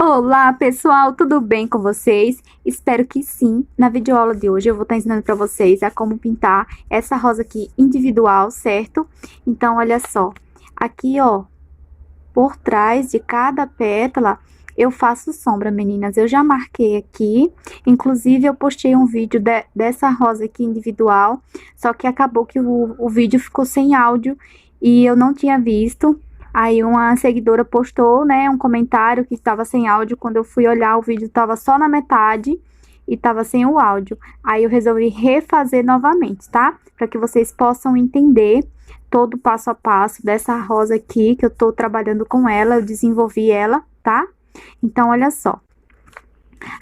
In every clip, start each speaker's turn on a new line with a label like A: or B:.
A: Olá, pessoal, tudo bem com vocês? Espero que sim. Na videoaula de hoje eu vou estar ensinando para vocês a como pintar essa rosa aqui individual, certo? Então, olha só, aqui, ó, por trás de cada pétala eu faço sombra, meninas. Eu já marquei aqui, inclusive eu postei um vídeo dessa rosa aqui individual, só que acabou que o vídeo ficou sem áudio e eu não tinha visto. Aí uma seguidora postou, né, um comentário que estava sem áudio. Quando eu fui olhar, o vídeo estava só na metade e estava sem o áudio. Aí eu resolvi refazer novamente, tá? Para que vocês possam entender todo o passo a passo dessa rosa aqui, que eu tô trabalhando com ela, eu desenvolvi ela, tá? Então, olha só.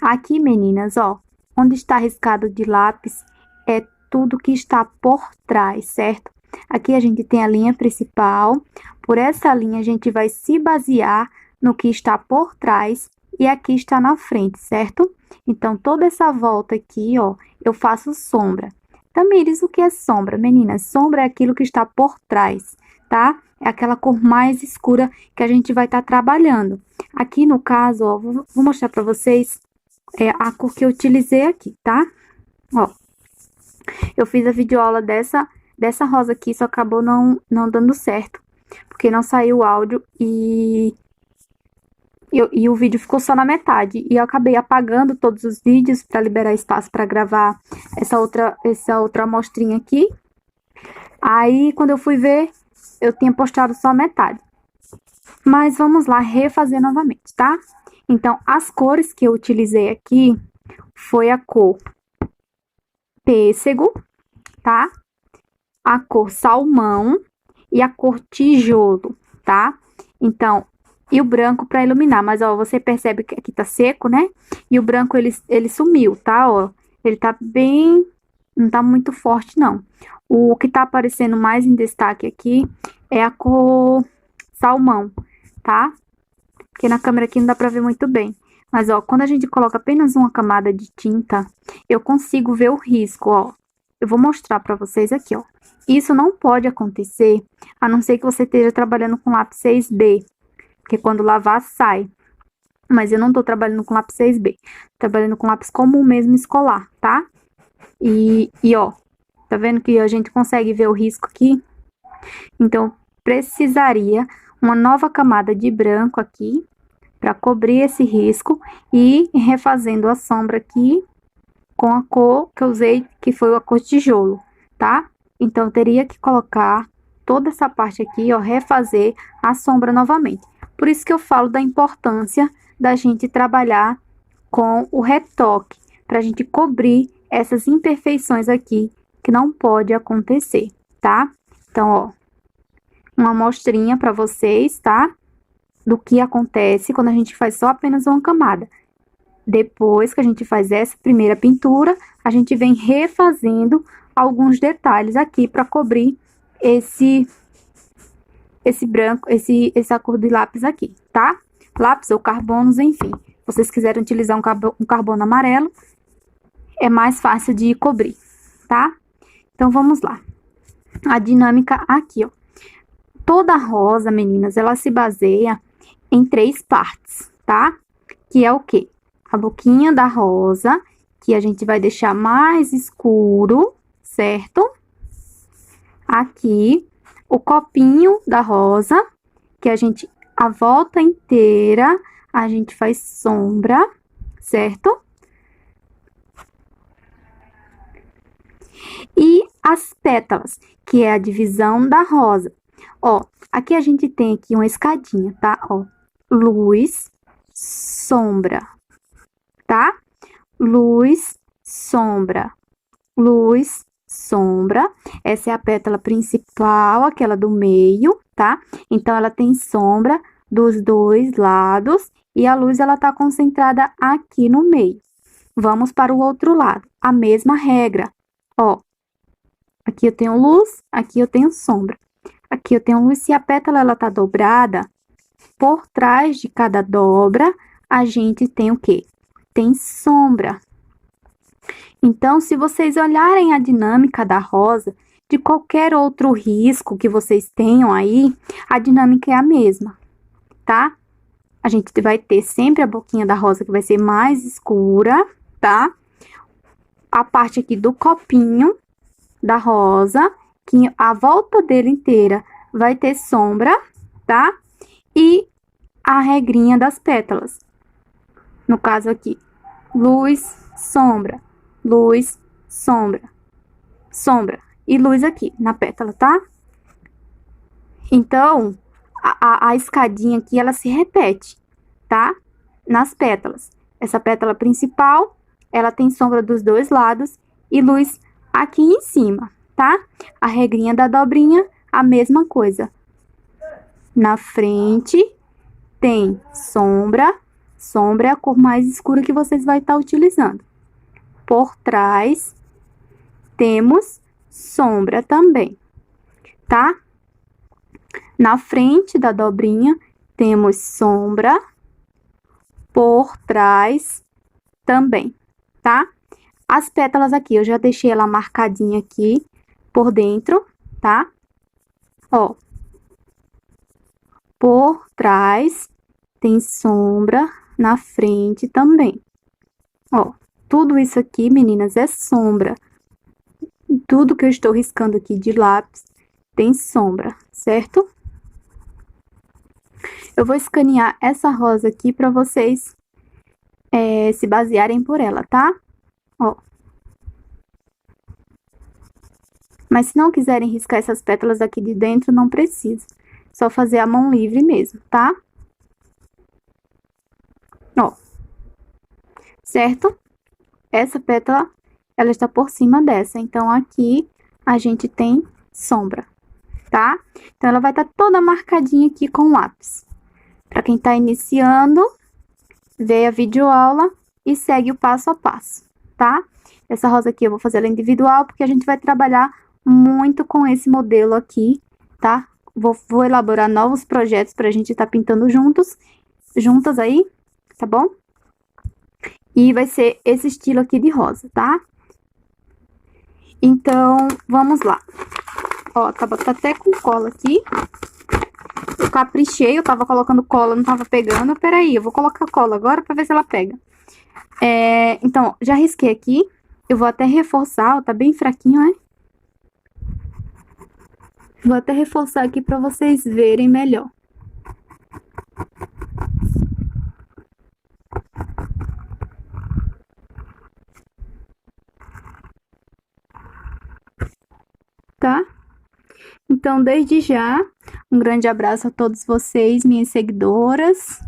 A: Aqui, meninas, ó, onde está riscado de lápis é tudo que está por trás, certo? Aqui a gente tem a linha principal, por essa linha a gente vai se basear no que está por trás e aqui está na frente, certo? Então, toda essa volta aqui, ó, eu faço sombra. Tamires, o que é sombra, meninas? Sombra é aquilo que está por trás, tá? É aquela cor mais escura que a gente vai estar trabalhando. Aqui no caso, ó, vou mostrar para vocês a cor que eu utilizei aqui, tá? Ó, eu fiz a videoaula dessa rosa aqui, só acabou não dando certo, porque não saiu o áudio e o vídeo ficou só na metade. E eu acabei apagando todos os vídeos para liberar espaço para gravar essa outra amostrinha aqui. Aí, quando eu fui ver, eu tinha postado só metade. Mas vamos lá refazer novamente, tá? Então, as cores que eu utilizei aqui foi a cor pêssego, tá? A cor salmão e a cor tijolo, tá? Então, e o branco para iluminar, mas ó, você percebe que aqui tá seco, né? E o branco ele sumiu, tá? Ó, ele tá bem, não tá muito forte não. O que tá aparecendo mais em destaque aqui é a cor salmão, tá? Porque na câmera aqui não dá pra ver muito bem. Mas ó, quando a gente coloca apenas uma camada de tinta, eu consigo ver o risco, ó. Eu vou mostrar pra vocês aqui, ó. Isso não pode acontecer, a não ser que você esteja trabalhando com lápis 6B, porque quando lavar, sai. Mas eu não tô trabalhando com lápis 6B, trabalhando com lápis comum mesmo, escolar, tá? E ó, tá vendo que a gente consegue ver o risco aqui? Então, precisaria uma nova camada de branco aqui, para cobrir esse risco, e refazendo a sombra aqui com a cor que eu usei, que foi a cor tijolo, tá? Então, eu teria que colocar toda essa parte aqui, ó, refazer a sombra novamente. Por isso que eu falo da importância da gente trabalhar com o retoque, para a gente cobrir essas imperfeições aqui, que não pode acontecer, tá? Então, ó, uma amostrinha para vocês, tá? Do que acontece quando a gente faz só apenas uma camada. Depois que a gente faz essa primeira pintura, a gente vem refazendo alguns detalhes aqui para cobrir esse branco, essa cor de lápis aqui, tá? Lápis ou carbonos, enfim. Se vocês quiserem utilizar um carbono amarelo, é mais fácil de cobrir, tá? Então, vamos lá. A dinâmica aqui, ó. Toda rosa, meninas, ela se baseia em 3 partes, tá? Que é o quê? A boquinha da rosa, que a gente vai deixar mais escuro, certo? Aqui, o copinho da rosa, que a volta inteira, a gente faz sombra, certo? E as pétalas, que é a divisão da rosa. Ó, aqui a gente tem aqui uma escadinha, tá? Ó, luz, sombra, tá? Luz, sombra, luz, sombra. Essa é a pétala principal, aquela do meio, tá? Então, ela tem sombra dos 2 lados e a luz, ela tá concentrada aqui no meio. Vamos para o outro lado, a mesma regra. Ó, aqui eu tenho luz, aqui eu tenho sombra. Aqui eu tenho luz, se a pétala, ela tá dobrada, por trás de cada dobra, a gente tem o quê? Tem sombra. Então, se vocês olharem a dinâmica da rosa, de qualquer outro risco que vocês tenham aí, a dinâmica é a mesma, tá? a gente vai ter sempre a boquinha da rosa que vai ser mais escura, tá? A parte aqui do copinho da rosa, que a volta dele inteira vai ter sombra, tá? E a regrinha das pétalas. No caso aqui, luz, sombra, luz, sombra, sombra e luz aqui na pétala, tá? Então, a escadinha aqui, ela se repete, tá? Nas pétalas. Essa pétala principal, ela tem sombra dos dois lados e luz aqui em cima, tá? A regrinha da dobrinha, a mesma coisa. Na frente, tem sombra. Sombra é a cor mais escura que vocês vão estar utilizando. Por trás, temos sombra também, tá? Na frente da dobrinha, temos sombra. Por trás também, tá? As pétalas aqui, eu já deixei ela marcadinha aqui por dentro, tá? Ó. Por trás tem sombra, na frente também. Ó, tudo isso aqui, meninas, é sombra. Tudo que eu estou riscando aqui de lápis tem sombra, certo? Eu vou escanear essa rosa aqui para vocês se basearem por ela, tá? Ó. Mas se não quiserem riscar essas pétalas aqui de dentro, não precisa. Só fazer a mão livre mesmo, tá? Ó. Certo? Essa pétala, ela está por cima dessa. Então, aqui a gente tem sombra, tá? Então, ela vai estar toda marcadinha aqui com lápis. Para quem tá iniciando, vê a videoaula e segue o passo a passo, tá? Essa rosa aqui eu vou fazer ela individual, porque a gente vai trabalhar muito com esse modelo aqui, tá? Vou elaborar novos projetos pra gente tá pintando juntas aí, tá bom? E vai ser esse estilo aqui de rosa, tá? Então, vamos lá. Ó, tá até com cola aqui. Eu caprichei, eu tava colocando cola, não tava pegando. Peraí, eu vou colocar cola agora pra ver se ela pega. Então, já risquei aqui. Eu vou até reforçar, ó, tá bem fraquinho, né? Vou até reforçar aqui pra vocês verem melhor. Tá? Então, desde já, um grande abraço a todos vocês, minhas seguidoras.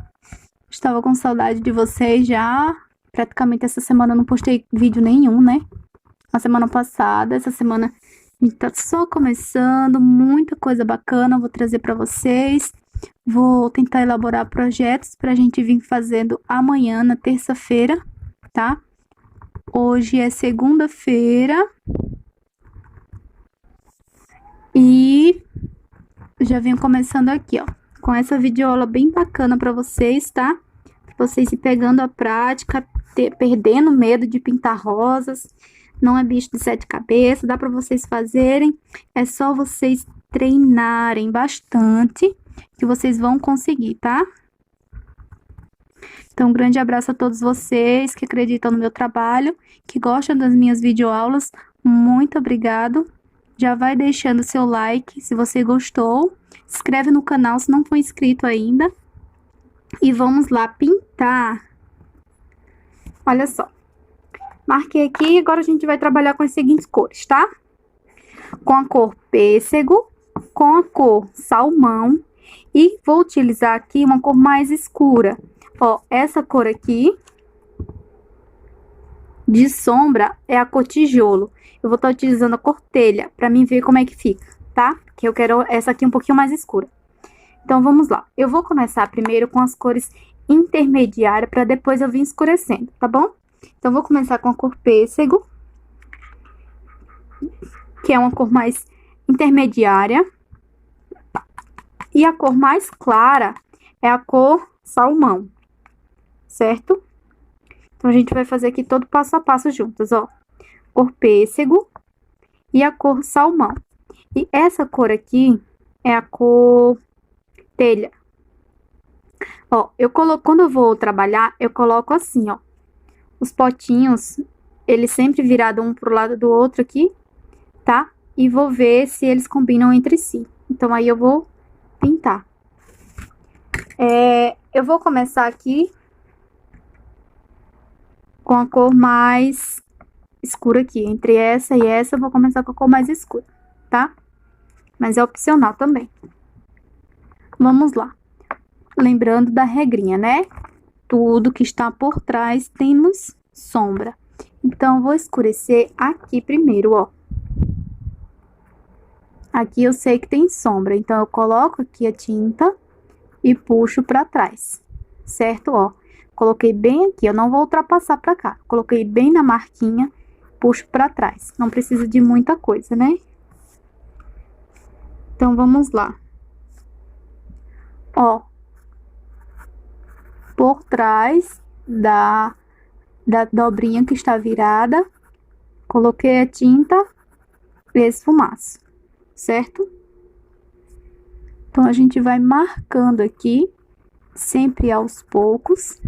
A: Estava com saudade de vocês já. Praticamente essa semana eu não postei vídeo nenhum, né? A semana passada, essa semana a gente tá só começando, muita coisa bacana vou trazer para vocês. Vou tentar elaborar projetos pra gente vir fazendo amanhã, na terça-feira, tá? Hoje é segunda-feira. E já venho começando aqui, ó, com essa videoaula bem bacana pra vocês, tá? Pra vocês ir pegando a prática, perdendo medo de pintar rosas. Não é bicho de sete cabeças, dá pra vocês fazerem. É só vocês treinarem bastante que vocês vão conseguir, tá? Então, um grande abraço a todos vocês que acreditam no meu trabalho, que gostam das minhas videoaulas. Muito obrigado. Já vai deixando seu like se você gostou. Se inscreve no canal se não for inscrito ainda. E vamos lá pintar. Olha só. Marquei aqui e agora a gente vai trabalhar com as seguintes cores, tá? Com a cor pêssego, com a cor salmão. E vou utilizar aqui uma cor mais escura. Ó, essa cor aqui de sombra é a cor tijolo. Eu vou estar utilizando a cor telha pra mim ver como é que fica, tá? Porque eu quero essa aqui um pouquinho mais escura. Então, vamos lá. Eu vou começar primeiro com as cores intermediárias pra depois eu vir escurecendo, tá bom? Então, vou começar com a cor pêssego, que é uma cor mais intermediária. E a cor mais clara é a cor salmão, certo? Então, a gente vai fazer aqui todo passo a passo juntas, ó. Cor pêssego e a cor salmão. E essa cor aqui é a cor telha, Ó, quando eu vou trabalhar, eu coloco assim, ó. Os potinhos, eles sempre virados um pro lado do outro aqui, tá? E vou ver se eles combinam entre si. Então, aí eu vou pintar. Eu vou começar aqui com a cor mais escura aqui. Entre essa e essa, eu vou começar com a cor mais escura, tá? Mas é opcional também. Vamos lá. Lembrando da regrinha, né? Tudo que está por trás temos sombra. Então, vou escurecer aqui primeiro, ó. Aqui eu sei que tem sombra, então eu coloco aqui a tinta e puxo pra trás, certo? Ó, coloquei bem aqui, eu não vou ultrapassar pra cá. Coloquei bem na marquinha, puxo pra trás. Não precisa de muita coisa, né? Então, vamos lá. Ó, por trás da dobrinha que está virada, coloquei a tinta e esfumaço, certo? Então, a gente vai marcando aqui, sempre aos poucos,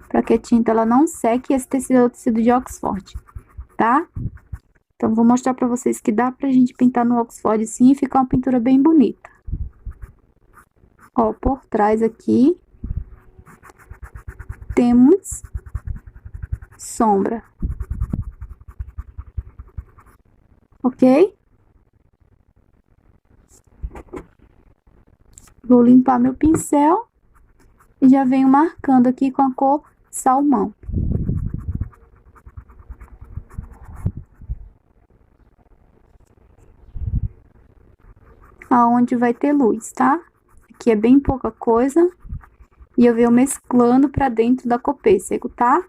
A: para que a tinta ela não seque. Esse tecido é o tecido de Oxford, tá? Então, vou mostrar para vocês que dá pra gente pintar no Oxford sim e ficar uma pintura bem bonita. Ó, por trás aqui, temos sombra. Ok? Vou limpar meu pincel e já venho marcando aqui com a cor salmão. Aonde vai ter luz, tá? Aqui é bem pouca coisa. E eu venho mesclando pra dentro da cor pêssego, tá?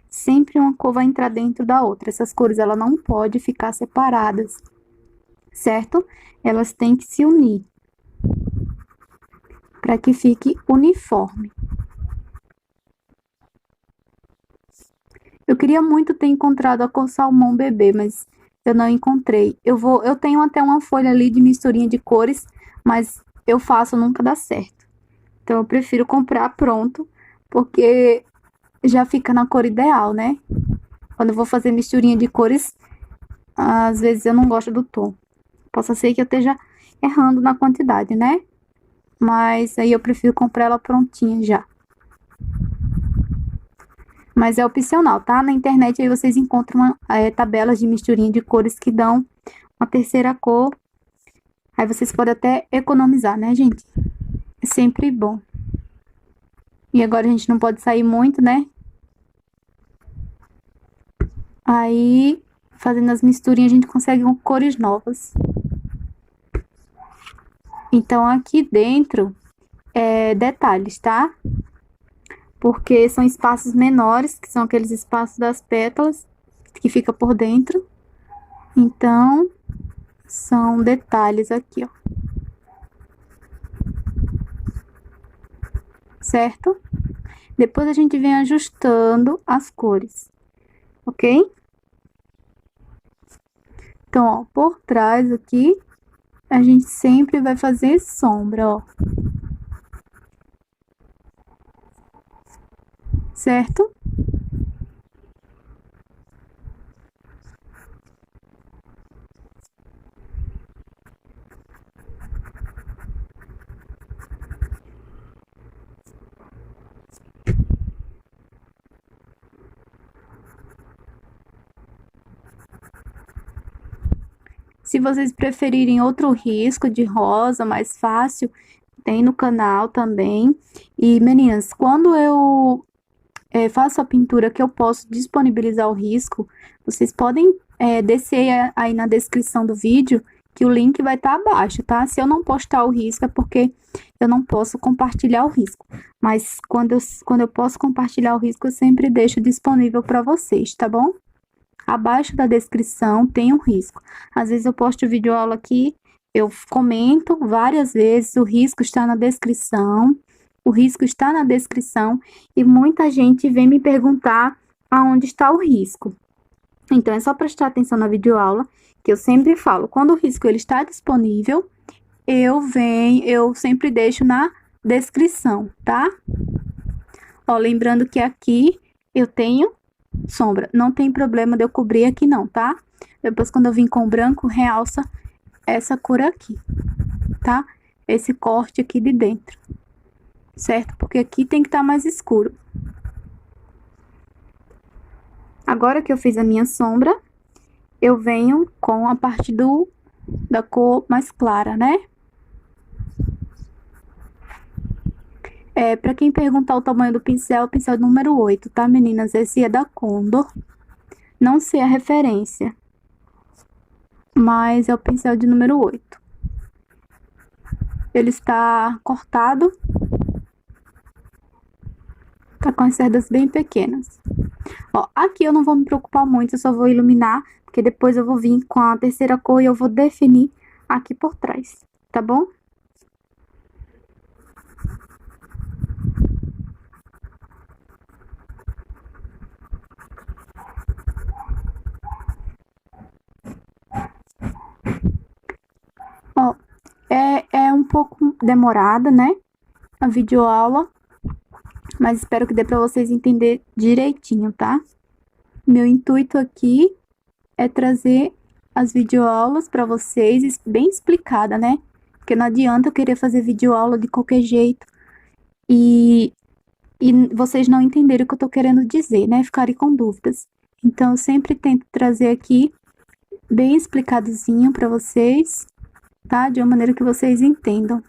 A: Sempre uma cor vai entrar dentro da outra. Essas cores, ela não pode ficar separadas, certo? Elas têm que se unir para que fique uniforme. Eu queria muito ter encontrado a cor salmão bebê, mas eu não encontrei. Eu tenho até uma folha ali de misturinha de cores, mas eu faço, nunca dá certo. Então, eu prefiro comprar pronto, porque já fica na cor ideal, né? Quando eu vou fazer misturinha de cores, às vezes eu não gosto do tom. Possa ser que eu esteja errando na quantidade, né? Mas aí eu prefiro comprar ela prontinha já. Mas é opcional, tá? Na internet aí vocês encontram tabelas de misturinha de cores que dão uma terceira cor. Aí vocês podem até economizar, né, gente? É sempre bom. E agora a gente não pode sair muito, né? Aí, fazendo as misturinhas, a gente consegue cores novas. Então, aqui dentro, detalhes, tá? Porque são espaços menores, que são aqueles espaços das pétalas, que fica por dentro. Então, são detalhes aqui, ó. Certo? Depois a gente vem ajustando as cores, ok? Então, ó, por trás aqui, a gente sempre vai fazer sombra, ó. Certo? Se vocês preferirem outro risco de rosa, mais fácil, tem no canal também. E, meninas, quando eu faço a pintura que eu posso disponibilizar o risco, vocês podem descer aí na descrição do vídeo, que o link vai estar abaixo, tá? Se eu não postar o risco, é porque eu não posso compartilhar o risco. Mas quando eu posso compartilhar o risco, eu sempre deixo disponível para vocês, tá bom? Abaixo da descrição tem um risco. Às vezes eu posto vídeo aula aqui, eu comento várias vezes, o risco está na descrição, o risco está na descrição, e muita gente vem me perguntar aonde está o risco. Então, é só prestar atenção na videoaula, que eu sempre falo, quando o risco ele está disponível, eu sempre deixo na descrição, tá? Ó, lembrando que aqui eu tenho sombra. Não tem problema de eu cobrir aqui não, tá? Depois, quando eu vim com o branco, realça essa cor aqui, tá? Esse corte aqui de dentro, certo? Porque aqui tem que estar mais escuro. Agora que eu fiz a minha sombra, eu venho com a parte da cor mais clara, né? Pra quem perguntar o tamanho do pincel número 8, tá, meninas? Esse é da Condor. Não sei a referência, mas é o pincel de número 8. Ele está cortado, tá com as cerdas bem pequenas. Ó, aqui eu não vou me preocupar muito, eu só vou iluminar, porque depois eu vou vir com a terceira cor e eu vou definir aqui por trás, tá bom? Ó, é um pouco demorada, né, a videoaula, mas espero que dê pra vocês entenderem direitinho, tá? Meu intuito aqui é trazer as videoaulas para vocês bem explicada, né? Porque não adianta eu querer fazer videoaula de qualquer jeito e vocês não entenderem o que eu tô querendo dizer, né? Ficarem com dúvidas. Então, eu sempre tento trazer aqui bem explicadozinho para vocês, tá? De uma maneira que vocês entendam.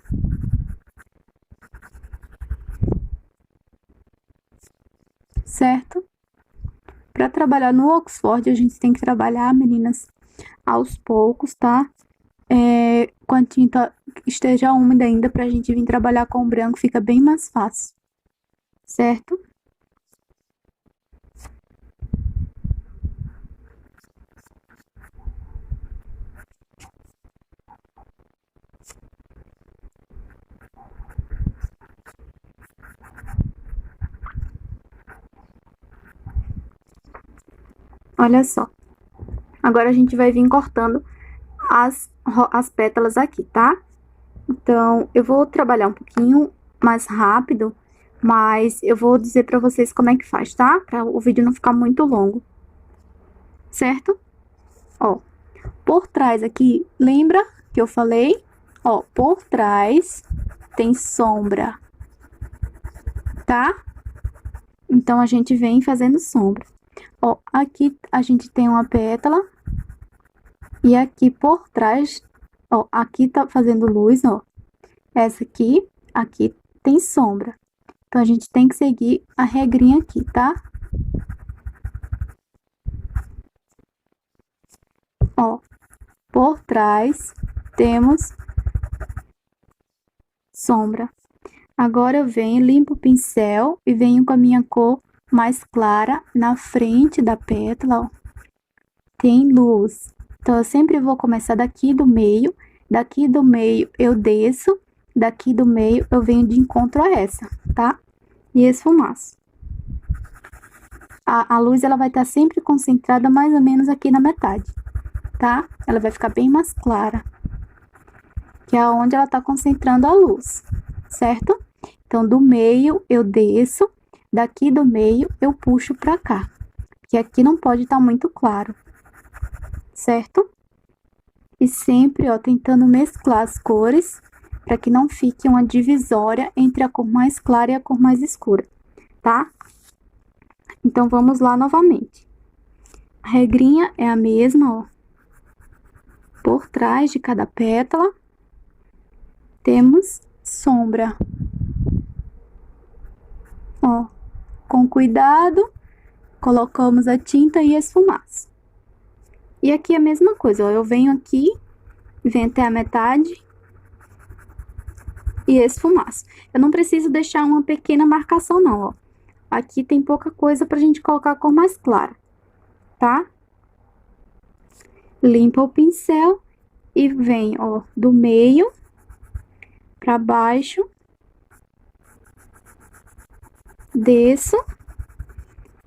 A: Certo? Para trabalhar no Oxford, a gente tem que trabalhar, meninas, aos poucos, tá? Com a tinta esteja úmida ainda, pra gente vir trabalhar com o branco, fica bem mais fácil, certo? Olha só. Agora a gente vai vir cortando as pétalas aqui, tá? Então, eu vou trabalhar um pouquinho mais rápido, mas eu vou dizer pra vocês como é que faz, tá? Pra o vídeo não ficar muito longo, certo? Ó, por trás aqui, lembra que eu falei? Ó, por trás tem sombra, tá? Então, a gente vem fazendo sombra. Ó, aqui a gente tem uma pétala. E aqui por trás, ó, aqui tá fazendo luz, ó. Essa aqui tem sombra. Então, a gente tem que seguir a regrinha aqui, tá? Ó, por trás temos sombra. Agora eu venho, limpo o pincel e venho com a minha cor mais clara na frente da pétala, ó. Tem luz. Então, eu sempre vou começar daqui do meio eu desço, daqui do meio eu venho de encontro a essa, tá? E esfumaço. A luz, ela vai estar sempre concentrada mais ou menos aqui na metade, tá? Ela vai ficar bem mais clara, que é onde ela tá concentrando a luz, certo? Então, do meio eu desço, daqui do meio eu puxo pra cá, que aqui não pode estar muito claro, certo? E sempre, ó, tentando mesclar as cores, para que não fique uma divisória entre a cor mais clara e a cor mais escura, tá? Então, vamos lá novamente. A regrinha é a mesma, ó. Por trás de cada pétala, temos sombra. Ó, com cuidado, colocamos a tinta e esfumaço. E aqui é a mesma coisa, ó, eu venho aqui, venho até a metade e esfumaço. Eu não preciso deixar uma pequena marcação não, ó. Aqui tem pouca coisa pra gente colocar a cor mais clara, tá? Limpa o pincel e vem, ó, do meio pra baixo, desço,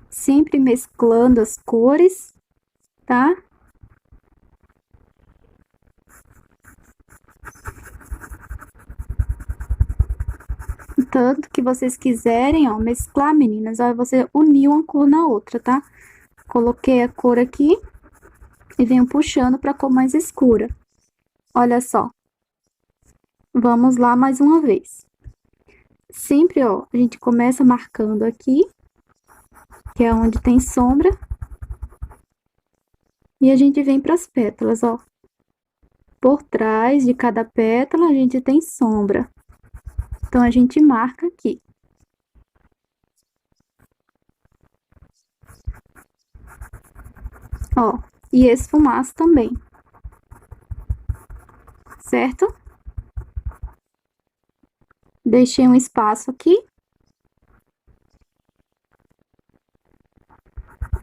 A: sempre mesclando as cores, tá? tanto que vocês quiserem, ó, mesclar, meninas, ó, você unir uma cor na outra, tá? Coloquei a cor aqui e venho puxando pra cor mais escura. Olha só. Vamos lá mais uma vez. Sempre, ó, a gente começa marcando aqui, que é onde tem sombra. E a gente vem pras pétalas, ó. Por trás de cada pétala, a gente tem sombra. Então, a gente marca aqui. Ó, e esfumaço também. Certo? Deixei um espaço aqui.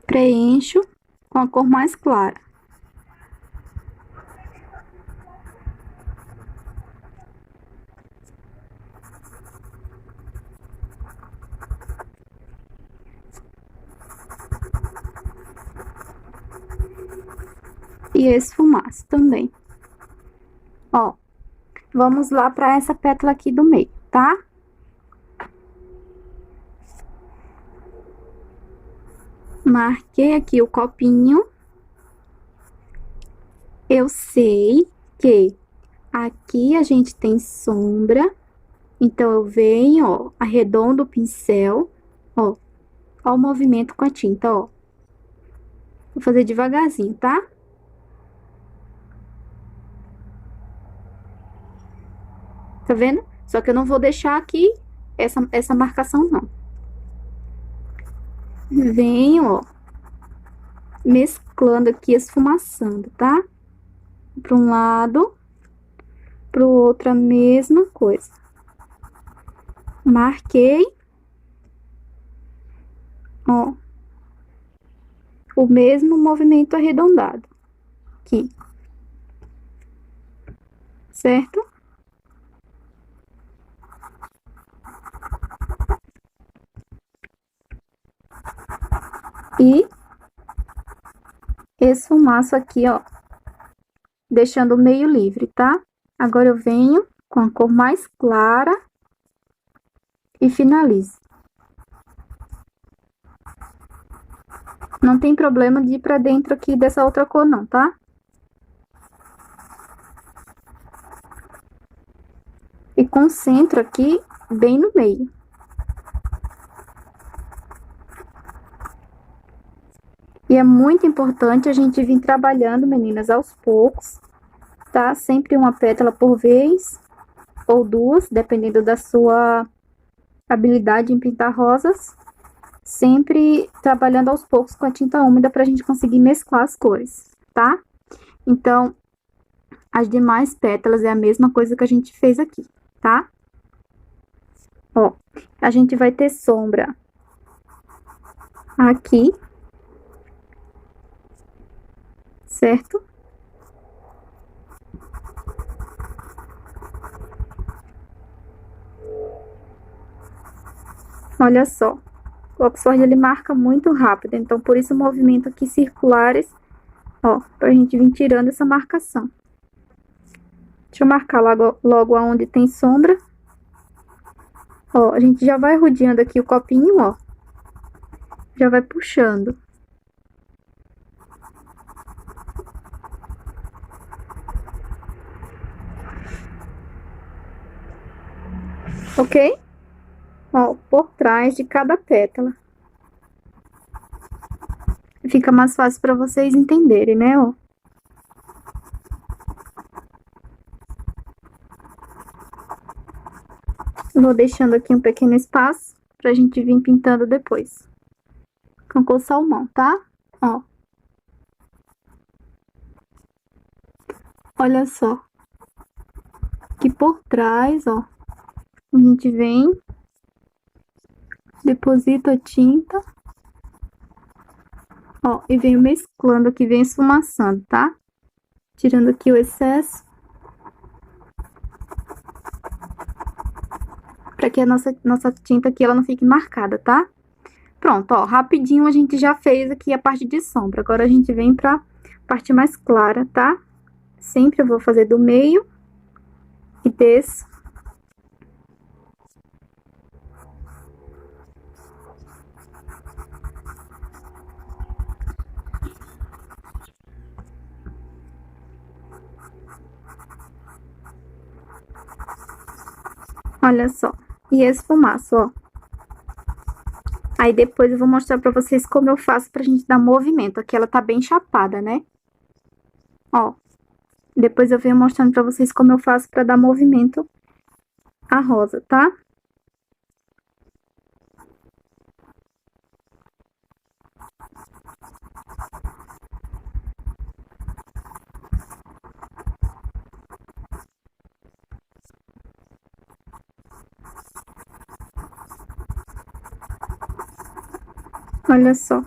A: Preencho com a cor mais clara. E esfumaço também. Ó, vamos lá para essa pétala aqui do meio, tá? Marquei aqui o copinho. Eu sei que aqui a gente tem sombra, então eu venho, ó, arredondo o pincel, ó o movimento com a tinta, ó. Vou fazer devagarzinho, tá? Tá vendo? Só que eu não vou deixar aqui essa marcação, não. Venho, ó, mesclando aqui, esfumaçando, tá? Para um lado, para o outro a mesma coisa. Marquei, ó, o mesmo movimento arredondado aqui, certo? E esfumaço aqui, ó, deixando o meio livre, tá? Agora eu venho com a cor mais clara e finalizo. Não tem problema de ir pra dentro aqui dessa outra cor não, tá? E concentro aqui bem no meio. E é muito importante a gente vir trabalhando, meninas, aos poucos, tá? Sempre uma pétala por vez, ou duas, dependendo da sua habilidade em pintar rosas. Sempre trabalhando aos poucos com a tinta úmida pra gente conseguir mesclar as cores, tá? Então, as demais pétalas é a mesma coisa que a gente fez aqui, tá? Ó, a gente vai ter sombra aqui, certo? Olha só, o Oxford ele marca muito rápido, então por isso o movimento aqui circulares, ó, pra gente vir tirando essa marcação. Deixa eu marcar logo aonde tem sombra. Ó, a gente já vai rodeando aqui o copinho, ó. Já vai puxando. Ok? Ó, por trás de cada pétala. Fica mais fácil para vocês entenderem, né, ó. Vou deixando aqui um pequeno espaço pra gente vir pintando depois. Com cor salmão, tá? Ó. Olha só. Aqui por trás, ó. A gente vem, deposita a tinta. Ó, e venho mesclando aqui, venho esfumaçando, tá? Tirando aqui o excesso. Pra que a nossa tinta aqui, ela não fique marcada, tá? Pronto, ó, rapidinho a gente já fez aqui a parte de sombra. Agora a gente vem pra parte mais clara, tá? Sempre eu vou fazer do meio e desço. Olha só. E esfumaço, ó. Aí depois eu vou mostrar pra vocês como eu faço pra gente dar movimento. Aqui ela tá bem chapada, né? Ó. Depois eu venho mostrando pra vocês como eu faço pra dar movimento à rosa, tá? Olha só.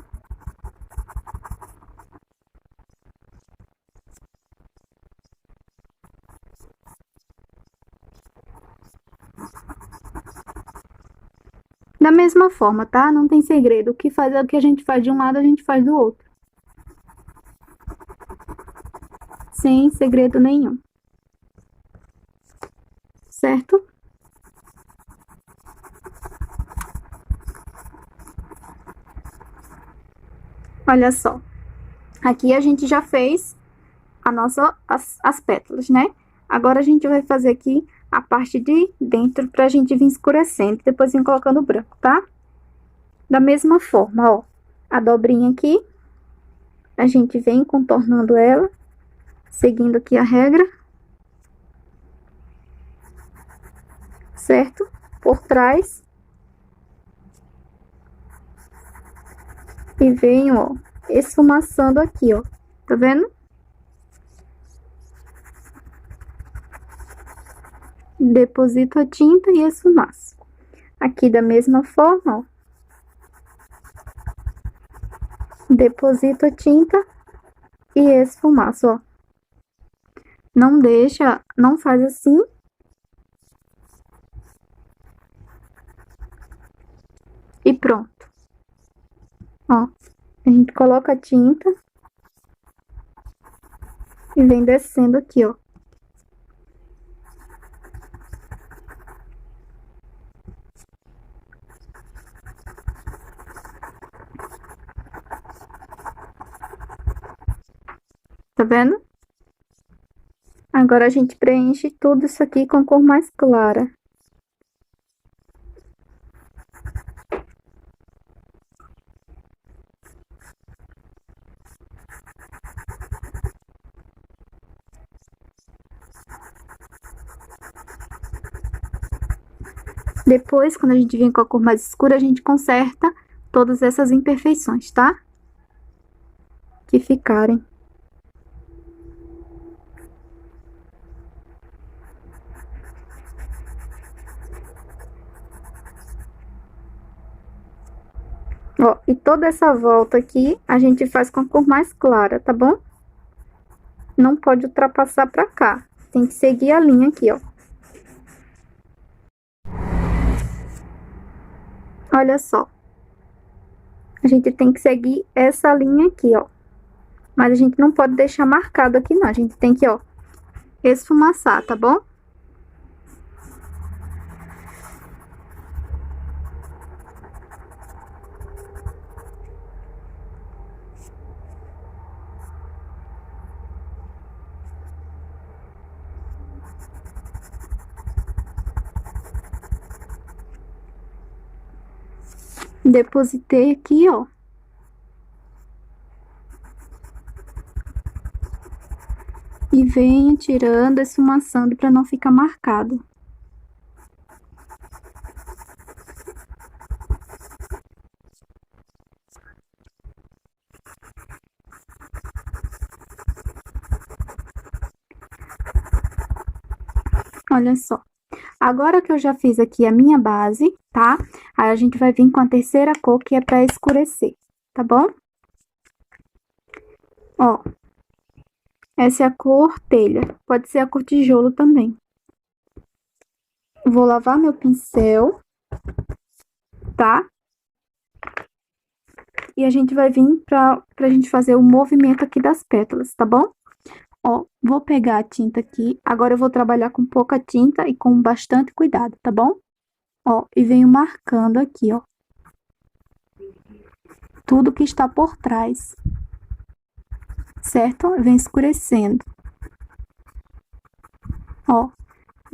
A: Da mesma forma, tá? Não tem segredo. O que faz é o que a gente faz de um lado, a gente faz do outro. Sem segredo nenhum. Certo? Olha só. Aqui a gente já fez as pétalas, né? Agora a gente vai fazer aqui a parte de dentro pra gente vir escurecendo, depois vir colocando o branco, tá? Da mesma forma, ó, a dobrinha aqui, a gente vem contornando ela, seguindo aqui a regra, certo? Por trás. E venho, ó, esfumaçando aqui, ó, tá vendo? Deposito a tinta e esfumaço. Aqui da mesma forma, ó. Deposito a tinta e esfumaço, ó. Não deixa, não faz assim. E pronto. Ó, a gente coloca a tinta e vem descendo aqui, ó. Tá vendo? Agora a gente preenche tudo isso aqui com cor mais clara. Depois, quando a gente vem com a cor mais escura, a gente conserta todas essas imperfeições, tá? Que ficarem. Ó, e toda essa volta aqui, a gente faz com a cor mais clara, tá bom? Não pode ultrapassar pra cá. Tem que seguir a linha aqui, ó. Olha só. A gente tem que seguir essa linha aqui, ó. Mas a gente não pode deixar marcado aqui, não. A gente tem que, ó, esfumaçar, tá bom? Depositei aqui, ó. E venho tirando, esfumaçando para não ficar marcado. Olha só. Agora que eu já fiz aqui a minha base, tá? Aí a gente vai vir com a terceira cor, que é para escurecer, tá bom? Ó. Essa é a cor telha. Pode ser a cor tijolo também. Vou lavar meu pincel, tá? E a gente vai vir pra gente fazer o movimento aqui das pétalas, tá bom? Ó, vou pegar a tinta aqui. Agora eu vou trabalhar com pouca tinta e com bastante cuidado, tá bom? Ó, e venho marcando aqui, ó. tudo que está por trás, certo? Vem escurecendo. Ó,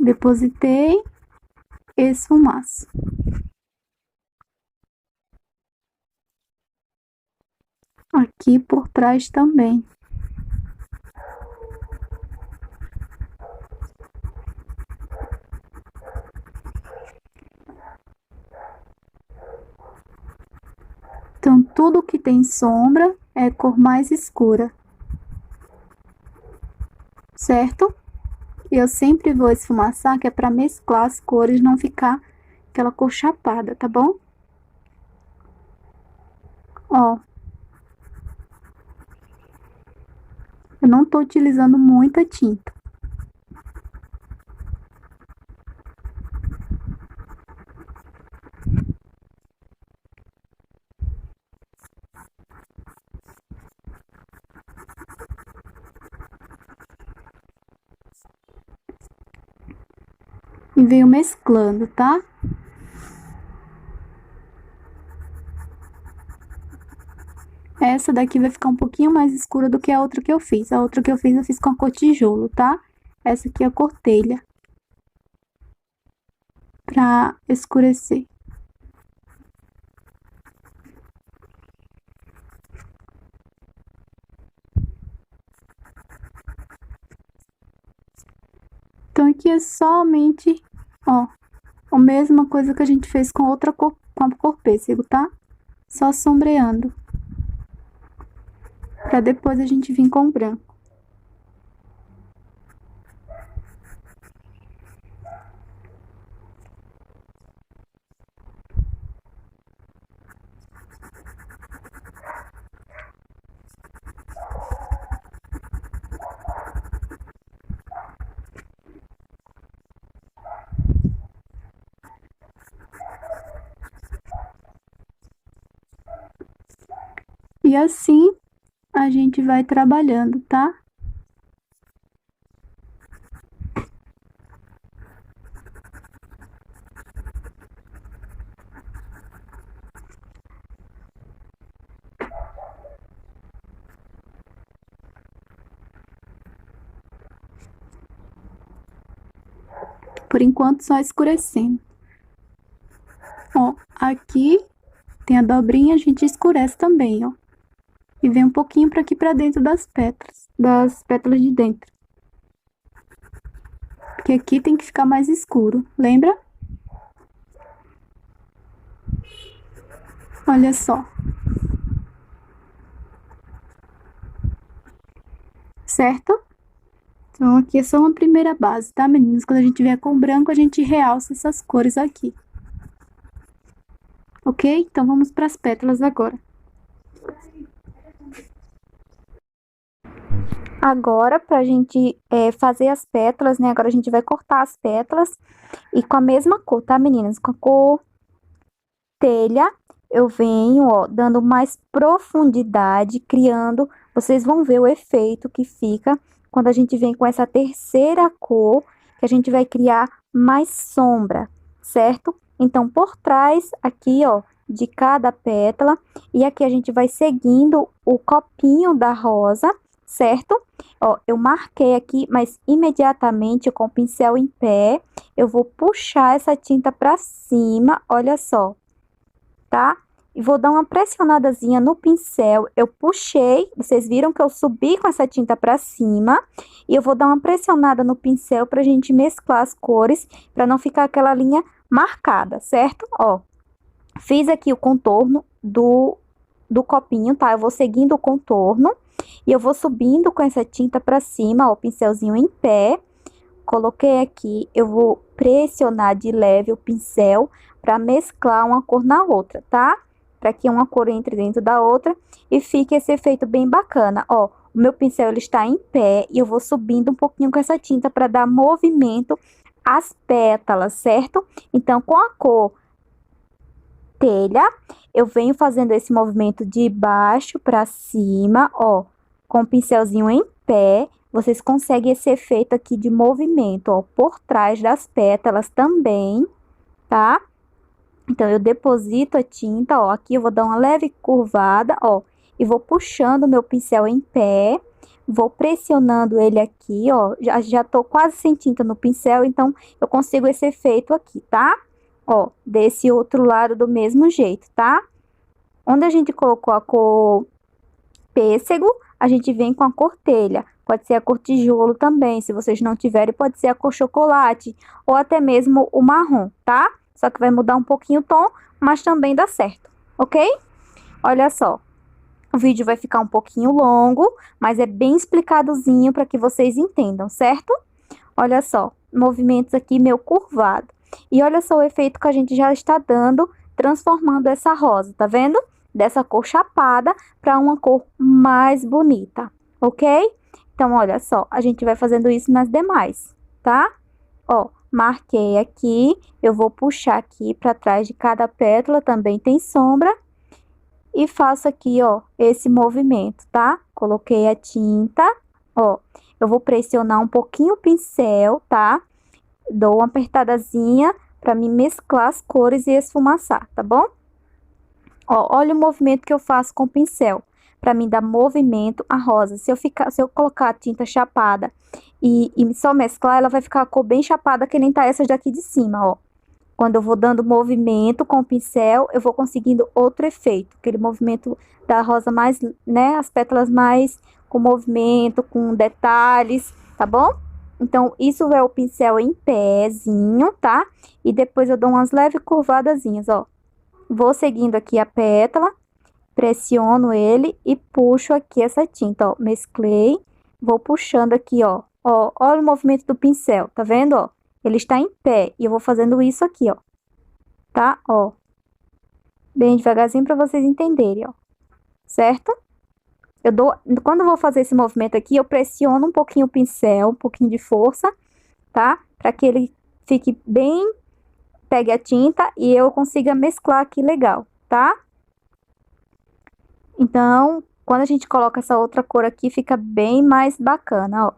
A: depositei esfumaço. Aqui por trás também. Então, tudo que tem sombra é cor mais escura, certo? E eu sempre vou esfumaçar, que é para mesclar as cores, não ficar aquela cor chapada, tá bom? Ó, eu não tô utilizando muita tinta. E venho mesclando, tá? Essa daqui vai ficar um pouquinho mais escura do que a outra que eu fiz. A outra que eu fiz com a cor tijolo, tá? Essa aqui é a cor telha. Pra escurecer. Então, aqui é somente, ó, a mesma coisa que a gente fez com outra cor, com a cor pêssego, tá? Só sombreando. Pra depois a gente vir com o branco. E assim a gente vai trabalhando, tá? Por enquanto só escurecendo. Ó, aqui tem a dobrinha, a gente escurece também, ó. E vem um pouquinho pra aqui pra dentro das pétalas de dentro. Porque aqui tem que ficar mais escuro, lembra? Olha só. Certo? Então, aqui é só uma primeira base, tá, meninas? Quando a gente vier com branco, a gente realça essas cores aqui. Ok? Então, vamos para as pétalas agora. Agora, pra gente fazer as pétalas, né? Agora a gente vai cortar as pétalas. E com a mesma cor, tá, meninas? Com a cor telha, eu venho, ó, dando mais profundidade, criando. Vocês vão ver o efeito que fica quando a gente vem com essa terceira cor, que a gente vai criar mais sombra, certo? Então, por trás, aqui, ó, de cada pétala, e aqui a gente vai seguindo o copinho da rosa, certo? Ó, eu marquei aqui, mas imediatamente com o pincel em pé, eu vou puxar essa tinta pra cima, olha só, tá? E vou dar uma pressionadazinha no pincel. Eu puxei, vocês viram que eu subi com essa tinta pra cima. E eu vou dar uma pressionada no pincel pra gente mesclar as cores, pra não ficar aquela linha marcada, certo? Ó, fiz aqui o contorno do copinho, tá? Eu vou seguindo o contorno e eu vou subindo com essa tinta pra cima, ó, o pincelzinho em pé. Coloquei aqui, eu vou pressionar de leve o pincel para mesclar uma cor na outra, tá? Para que uma cor entre dentro da outra e fique esse efeito bem bacana. Ó, o meu pincel ele está em pé e eu vou subindo um pouquinho com essa tinta para dar movimento às pétalas, certo? Então, com a cor telha, eu venho fazendo esse movimento de baixo para cima, ó, com o pincelzinho em pé. Vocês conseguem esse efeito aqui de movimento, ó, por trás das pétalas também, tá? Então, eu deposito a tinta, ó, aqui eu vou dar uma leve curvada, ó, e vou puxando o meu pincel em pé, vou pressionando ele aqui, ó, já tô quase sem tinta no pincel, então eu consigo esse efeito aqui, tá? Ó, desse outro lado do mesmo jeito, tá? Onde a gente colocou a cor pêssego, a gente vem com a cor telha. Pode ser a cor tijolo também, se vocês não tiverem, pode ser a cor chocolate, ou até mesmo o marrom, tá? Só que vai mudar um pouquinho o tom, mas também dá certo, ok? Olha só, o vídeo vai ficar um pouquinho longo, mas é bem explicadozinho para que vocês entendam, certo? Olha só, movimentos aqui meio curvado. E olha só o efeito que a gente já está dando, transformando essa rosa, tá vendo? Dessa cor chapada para uma cor mais bonita, ok? Então, olha só, a gente vai fazendo isso nas demais, tá? Ó, marquei aqui, eu vou puxar aqui para trás de cada pétala, também tem sombra. E faço aqui, ó, esse movimento, tá? Coloquei a tinta, ó, eu vou pressionar um pouquinho o pincel, tá? Dou uma apertadazinha para me mesclar as cores e esfumaçar, tá bom? Ó, olha o movimento que eu faço com o pincel, para mim dar movimento à rosa. Se eu colocar a tinta chapada e só mesclar, ela vai ficar a cor bem chapada, que nem tá essa daqui de cima, ó. Quando eu vou dando movimento com o pincel, eu vou conseguindo outro efeito. Aquele movimento da rosa mais, né? As pétalas mais com movimento, com detalhes, tá bom? Então, isso é o pincel em pezinho, tá? E depois eu dou umas leves curvadazinhas, ó. Vou seguindo aqui a pétala, pressiono ele e puxo aqui essa tinta, ó. Mesclei, vou puxando aqui, ó. Ó, olha o movimento do pincel, tá vendo, ó? Ele está em pé e eu vou fazendo isso aqui, ó. Tá? Ó. Bem devagarzinho para vocês entenderem, ó. Certo? Quando eu vou fazer esse movimento aqui, eu pressiono um pouquinho o pincel, um pouquinho de força, tá? Para que ele fique bem, pegue a tinta e eu consiga mesclar aqui legal, tá? Então, quando a gente coloca essa outra cor aqui, fica bem mais bacana, ó.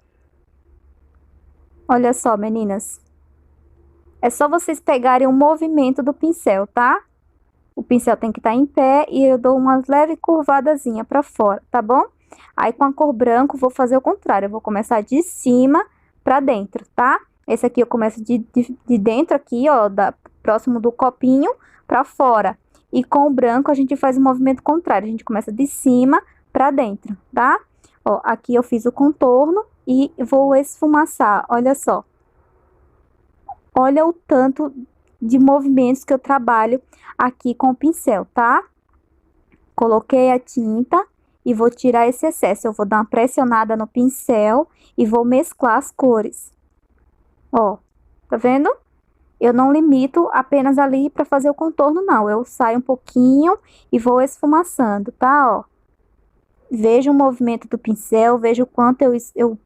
A: Olha só, meninas. É só vocês pegarem o movimento do pincel, tá? O pincel tem que estar em pé e eu dou uma leve curvadazinha para fora, tá bom? Aí com a cor branca vou fazer o contrário, eu vou começar de cima para dentro, tá? Esse aqui eu começo de dentro aqui, ó, próximo do copinho para fora. E com o branco a gente faz o movimento contrário, a gente começa de cima para dentro, tá? Ó, aqui eu fiz o contorno e vou esfumaçar, olha só. Olha o tanto de movimentos que eu trabalho aqui com o pincel, tá? Coloquei a tinta e vou tirar esse excesso. Eu vou dar uma pressionada no pincel e vou mesclar as cores. Ó, tá vendo? Eu não limito apenas ali para fazer o contorno, não. Eu saio um pouquinho e vou esfumaçando, tá? Ó. Veja o movimento do pincel, veja o quanto eu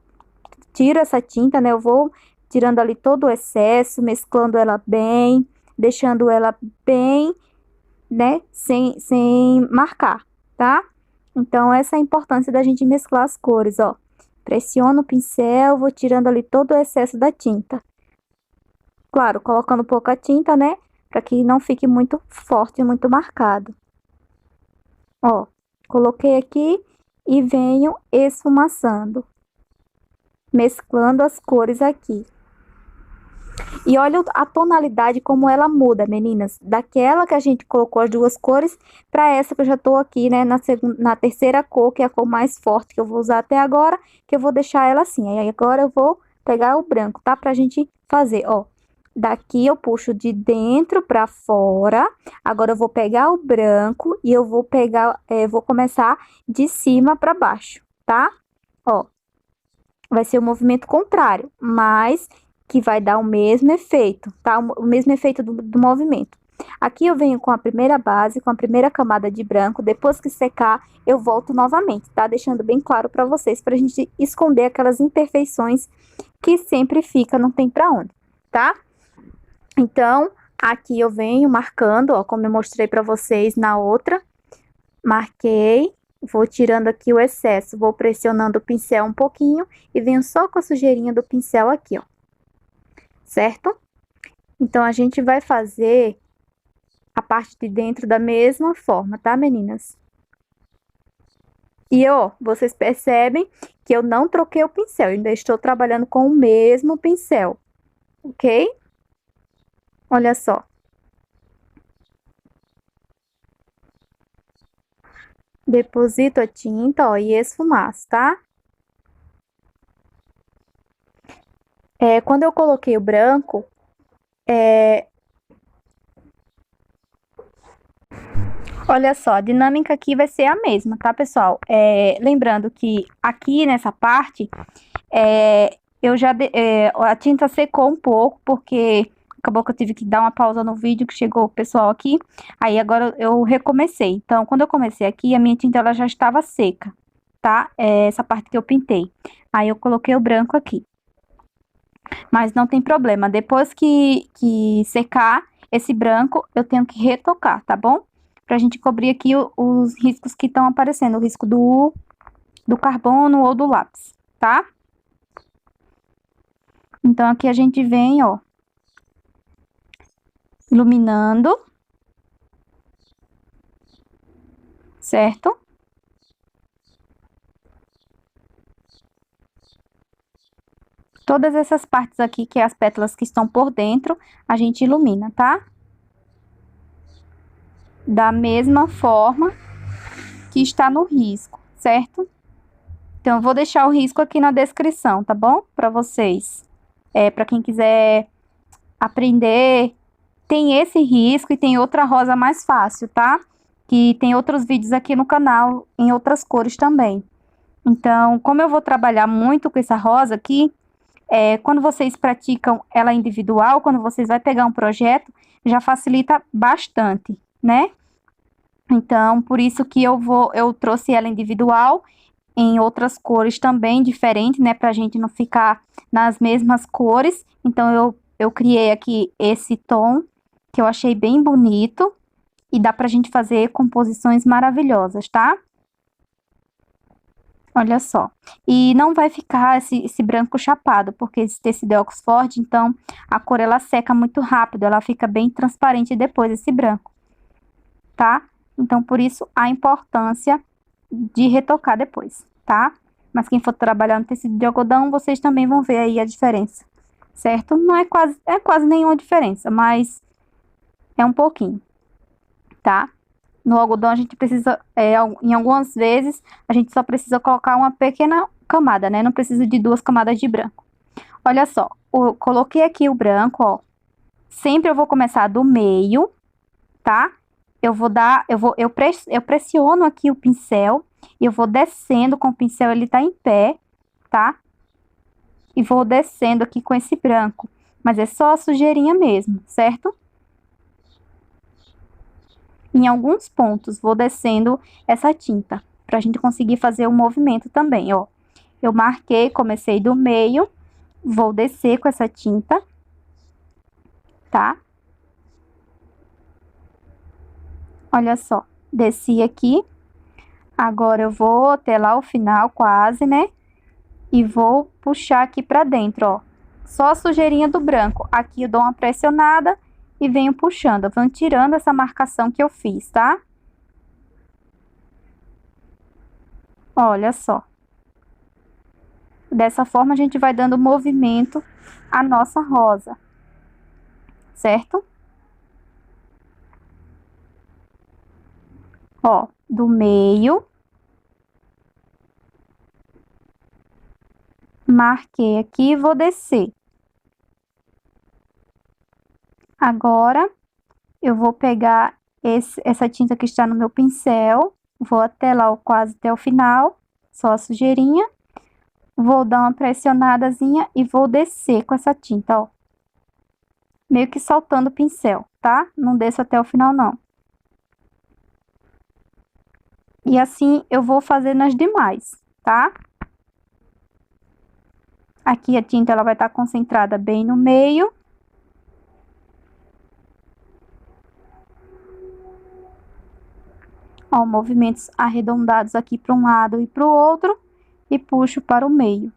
A: tiro essa tinta, né? Eu vou tirando ali todo o excesso, mesclando ela bem, deixando ela bem, né? Sem marcar, tá? Então, essa é a importância da gente mesclar as cores, ó. Pressiono o pincel, vou tirando ali todo o excesso da tinta. Claro, colocando pouca tinta, né? Para que não fique muito forte e muito marcado. Ó, coloquei aqui e venho esfumaçando, mesclando as cores aqui. E olha a tonalidade como ela muda, meninas. Daquela que a gente colocou as duas cores para essa que eu já tô aqui, né, na terceira cor, que é a cor mais forte que eu vou usar até agora, que eu vou deixar ela assim. Aí agora eu vou pegar o branco, tá? Pra gente fazer, ó. Daqui eu puxo de dentro para fora. Agora eu vou pegar o branco e eu vou pegar, vou começar de cima para baixo, tá? Ó. Vai ser o movimento contrário, mas que vai dar o mesmo efeito, tá? O mesmo efeito do movimento. Aqui eu venho com a primeira base, com a primeira camada de branco, depois que secar, eu volto novamente, tá? Deixando bem claro para vocês, pra gente esconder aquelas imperfeições que sempre fica, não tem pra onde, tá? Então, aqui eu venho marcando, ó, como eu mostrei pra vocês na outra, marquei. Vou tirando aqui o excesso, vou pressionando o pincel um pouquinho e venho só com a sujeirinha do pincel aqui, ó. Certo? Então, a gente vai fazer a parte de dentro da mesma forma, tá, meninas? E, ó, vocês percebem que eu não troquei o pincel, eu ainda estou trabalhando com o mesmo pincel, ok? Olha só. Deposito a tinta, ó, e esfumaço, tá? Quando eu coloquei o branco, olha só, a dinâmica aqui vai ser a mesma, tá, pessoal? Lembrando que aqui nessa parte, a tinta secou um pouco, porque acabou que eu tive que dar uma pausa no vídeo que chegou o pessoal aqui. Aí agora eu recomecei. Então, quando eu comecei aqui, a minha tinta ela já estava seca, tá? Essa parte que eu pintei. Aí eu coloquei o branco aqui. Mas não tem problema. Depois que secar esse branco, eu tenho que retocar, tá bom? Pra gente cobrir aqui os riscos que estão aparecendo. O risco do carbono ou do lápis, tá? Então, aqui a gente vem, ó, iluminando, certo? Todas essas partes aqui, que é as pétalas que estão por dentro, a gente ilumina, tá? Da mesma forma que está no risco, certo? Então, eu vou deixar o risco aqui na descrição, tá bom? Para vocês. Para quem quiser aprender, tem esse risco e tem outra rosa mais fácil, tá? Que tem outros vídeos aqui no canal em outras cores também. Então, como eu vou trabalhar muito com essa rosa aqui, quando vocês praticam ela individual, quando vocês vai pegar um projeto, já facilita bastante, né? Então, por isso que eu trouxe ela individual em outras cores também, diferente, né? Pra gente não ficar nas mesmas cores. Então, eu criei aqui esse tom, que eu achei bem bonito. E dá pra gente fazer composições maravilhosas, tá? Olha só. E não vai ficar esse branco chapado, porque esse tecido é Oxford, então a cor ela seca muito rápido, ela fica bem transparente depois, esse branco, tá? Então, por isso, a importância de retocar depois, tá? Mas quem for trabalhar no tecido de algodão, vocês também vão ver aí a diferença, certo? Não é quase nenhuma diferença, mas é um pouquinho, tá? No algodão a gente precisa, em algumas vezes, a gente só precisa colocar uma pequena camada, né? Não precisa de duas camadas de branco. Olha só, eu coloquei aqui o branco, ó. Sempre eu vou começar do meio, tá? Eu pressiono aqui o pincel e eu vou descendo com o pincel, ele tá em pé, tá? E vou descendo aqui com esse branco, mas é só a sujeirinha mesmo, certo? Em alguns pontos, vou descendo essa tinta, pra gente conseguir fazer o movimento também, ó. Eu marquei, comecei do meio, vou descer com essa tinta, tá? Olha só, desci aqui. Agora eu vou até lá o final, quase, né? E vou puxar aqui pra dentro, ó. Só a sujeirinha do branco. Aqui eu dou uma pressionada e venho puxando. Eu venho tirando essa marcação que eu fiz, tá? Olha só. Dessa forma a gente vai dando movimento à nossa rosa, certo? Ó, do meio. Marquei aqui e vou descer. Agora, eu vou pegar essa tinta que está no meu pincel, vou até lá, quase até o final, só a sujeirinha. Vou dar uma pressionadazinha e vou descer com essa tinta, ó. Meio que soltando o pincel, tá? Não desço até o final, não. E assim eu vou fazer nas demais, tá? Aqui a tinta ela vai estar concentrada bem no meio. Ó, movimentos arredondados aqui para um lado e para o outro. E puxo para o meio.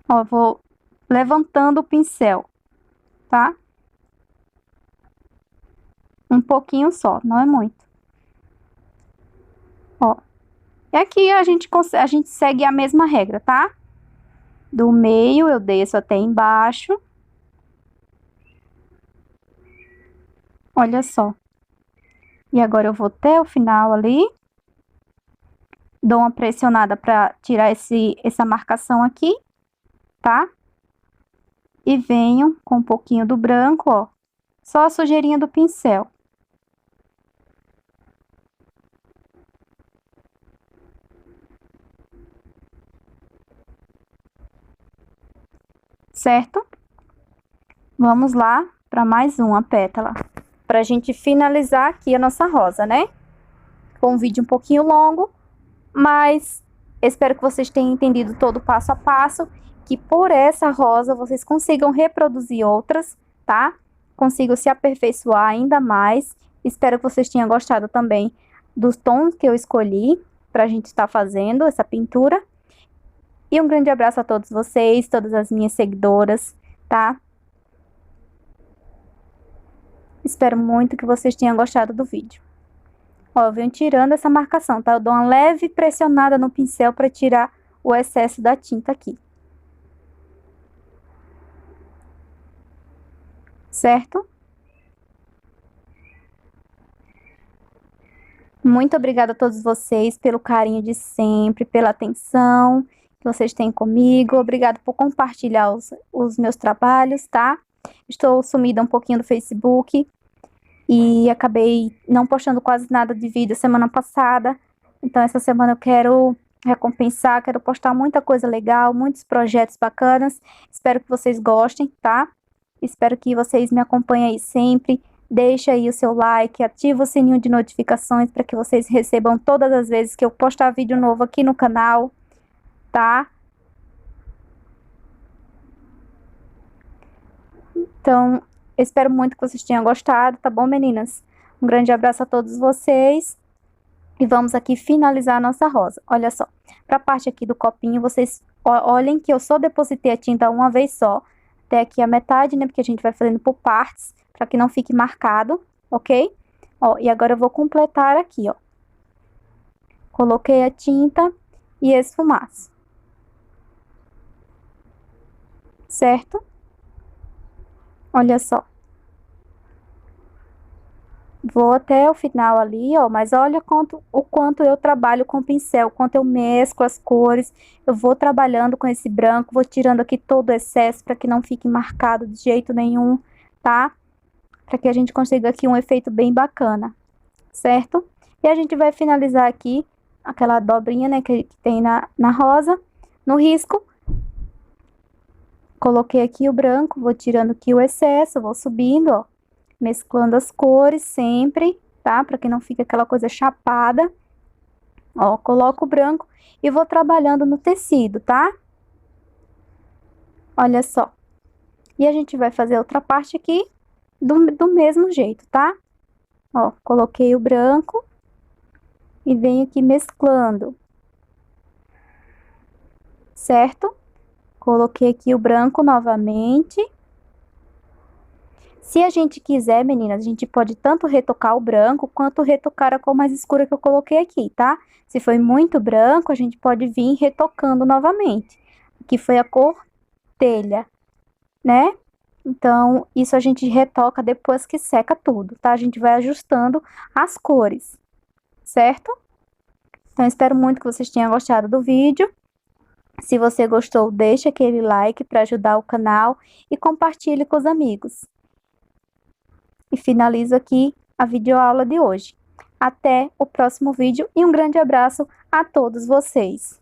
A: Ó, vou levantando o pincel, tá? Um pouquinho só, não é muito. Ó. E aqui a gente segue a mesma regra, tá? Do meio eu desço até embaixo. Olha só. E agora eu vou até o final ali. Dou uma pressionada para tirar essa marcação aqui, tá? E venho com um pouquinho do branco, ó. Só a sujeirinha do pincel. Certo? Vamos lá para mais uma pétala. Pra gente finalizar aqui a nossa rosa, né? Foi um vídeo um pouquinho longo, mas espero que vocês tenham entendido todo o passo a passo, que por essa rosa vocês consigam reproduzir outras, tá? Consigam se aperfeiçoar ainda mais. Espero que vocês tenham gostado também dos tons que eu escolhi pra gente estar fazendo essa pintura. E um grande abraço a todos vocês, todas as minhas seguidoras, tá? Espero muito que vocês tenham gostado do vídeo. Ó, eu venho tirando essa marcação, tá? Eu dou uma leve pressionada no pincel para tirar o excesso da tinta aqui. Certo? Muito obrigada a todos vocês pelo carinho de sempre, pela atenção que vocês têm comigo. Obrigada por compartilhar os meus trabalhos, tá? Estou sumida um pouquinho do Facebook e acabei não postando quase nada de vídeo semana passada. Então, essa semana eu quero recompensar, quero postar muita coisa legal, muitos projetos bacanas. Espero que vocês gostem, tá? Espero que vocês me acompanhem aí sempre. Deixa aí o seu like, ativa o sininho de notificações para que vocês recebam todas as vezes que eu postar vídeo novo aqui no canal, tá? Então, espero muito que vocês tenham gostado, tá bom, meninas? Um grande abraço a todos vocês. E vamos aqui finalizar a nossa rosa. Olha só, para a parte aqui do copinho, vocês olhem que eu só depositei a tinta uma vez só, até aqui a metade, né? Porque a gente vai fazendo por partes, para que não fique marcado, ok? Ó, e agora eu vou completar aqui, ó. Coloquei a tinta e esfumaço. Certo? Olha só. Vou até o final ali, ó, mas olha o quanto eu trabalho com o pincel, o quanto eu mesclo as cores. Eu vou trabalhando com esse branco, vou tirando aqui todo o excesso para que não fique marcado de jeito nenhum, tá? Para que a gente consiga aqui um efeito bem bacana, certo? E a gente vai finalizar aqui aquela dobrinha, né, que tem na rosa, no risco. Coloquei aqui o branco, vou tirando aqui o excesso, vou subindo, ó. Mesclando as cores sempre, tá? Para que não fique aquela coisa chapada. Ó, coloco o branco e vou trabalhando no tecido, tá? Olha só. E a gente vai fazer outra parte aqui do mesmo jeito, tá? Ó, coloquei o branco e venho aqui mesclando. Certo? Coloquei aqui o branco novamente. Se a gente quiser, meninas, a gente pode tanto retocar o branco, quanto retocar a cor mais escura que eu coloquei aqui, tá? Se foi muito branco, a gente pode vir retocando novamente. Aqui foi a cor telha, né? Então, isso a gente retoca depois que seca tudo, tá? A gente vai ajustando as cores, certo? Então, espero muito que vocês tenham gostado do vídeo. Se você gostou, deixa aquele like para ajudar o canal e compartilhe com os amigos. E finalizo aqui a videoaula de hoje. Até o próximo vídeo e um grande abraço a todos vocês.